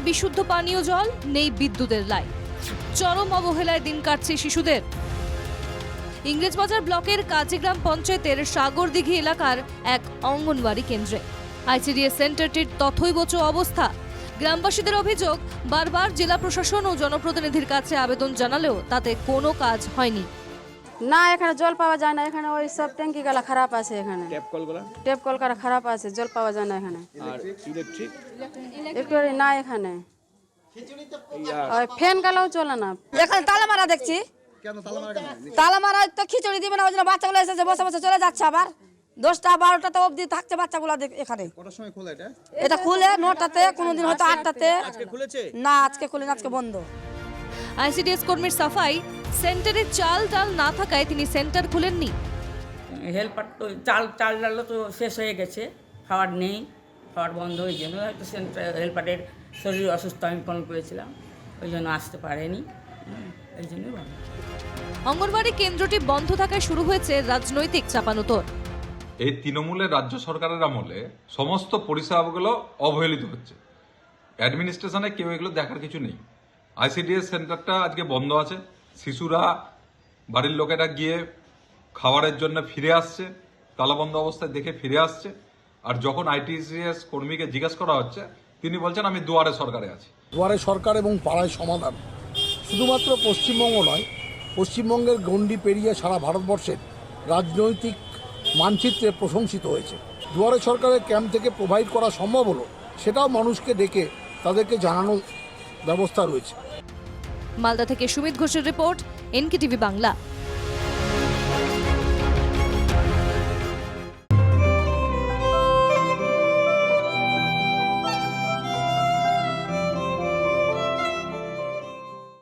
বিশুদ্ধ পানীয় জল, নেই বিদ্যুতের লাইন। চরম অবহেলায় দিন কাটছে শিশুদের। ইংরেজবাজার ব্লকের কাজীগ্রাম পঞ্চায়েতের সাগরদিঘি এলাকার এক অঙ্গনওয়াড়ি কেন্দ্রে আইসিডিএস সেন্টারটির তথৈবচ অবস্থা। গ্রামবাসীদের অভিযোগ, বারবার জেলা প্রশাসন ও জনপ্রতিনিধির কাছে আবেদন জানালেও তাতে কোনো কাজ হয়নি। না, এখানে জল পাওয়া যায় না। এখানে ওই সব ট্যাঙ্কি গুলা খারাপ আছে। এখানে ট্যাপ কল করা খারাপ আছে, জল পাওয়া যায় না এখানে। আর ইলেকট্রিক একটু না, এখানে ওই ফ্যান গালাও চলে না। এখানে তালা মারা দেখছি। তালা মারা তো খিচুড়ি দিবে না, ওই জন্য বাচ্চাগুলো এসেছে বসে বসে চলে যাচ্ছে। আবার 10টা 12টা অবধি থাকছে বাচ্চাগুলো এখানে। কটার সময় খোলা এটা? এটা খুলে 9টাতে, কোনোদিন হয়তো 8টাতে। আজকে খুলেছে না, আজকে খুলেন, আজকে বন্ধ। আইসিডিএস কর্মীর সাফাই, সেন্টারে চাল ডাল না থাকায় তিনি সেন্টার খুলেননি। হেল্পার তো চাল ডালও তো শেষ হয়ে গেছে, খাবার নেই, খাবার বন্ধ। ওই জন্য হয়তো হেল্পারের শরীর অসুস্থ, আমি ফোন করেছিলাম, ওই জন্য আসতে পারেনি, এই জন্যই বন্ধ। অঙ্গনওয়াড়ি কেন্দ্রটি বন্ধ থাকায় শুরু হয়েছে রাজনৈতিক চাপানোতর। এই তৃণমূলের রাজ্য সরকারের আমলে সমস্ত পরিষেবাগুলো অবহেলিত হচ্ছে। অ্যাডমিনিস্ট্রেশনে কেউ এগুলো দেখার কিছু নেই। আইসিডিএস সেন্টারটা আজকে বন্ধ আছে। শিশুরা, বাড়ির লোকেরা গিয়ে খাবারের জন্য ফিরে আসছে, তালাবন্ধ অবস্থায় দেখে ফিরে আসছে। আর যখন আইটিসিএস কর্মীকে জিজ্ঞেস করা হচ্ছে, তিনি বলছেন আমি দুয়ারে সরকারে আছি। দুয়ারে সরকার এবং পাড়ায় সমাধান শুধুমাত্র পশ্চিমবঙ্গ নয়, পশ্চিমবঙ্গের গণ্ডি পেরিয়ে সারা ভারতবর্ষের রাজনৈতিক মানচিত্রে প্রশংসিত হয়েছে। দুয়ারে সরকারের ক্যাম্প থেকে প্রোভাইড করা সম্ভব হলো, সেটাও মানুষকে ডেকে তাদেরকে জানানোর ব্যবস্থা রয়েছে। মালদা থেকে সুমিত ঘোষের রিপোর্ট, এনকেটিভি বাংলা।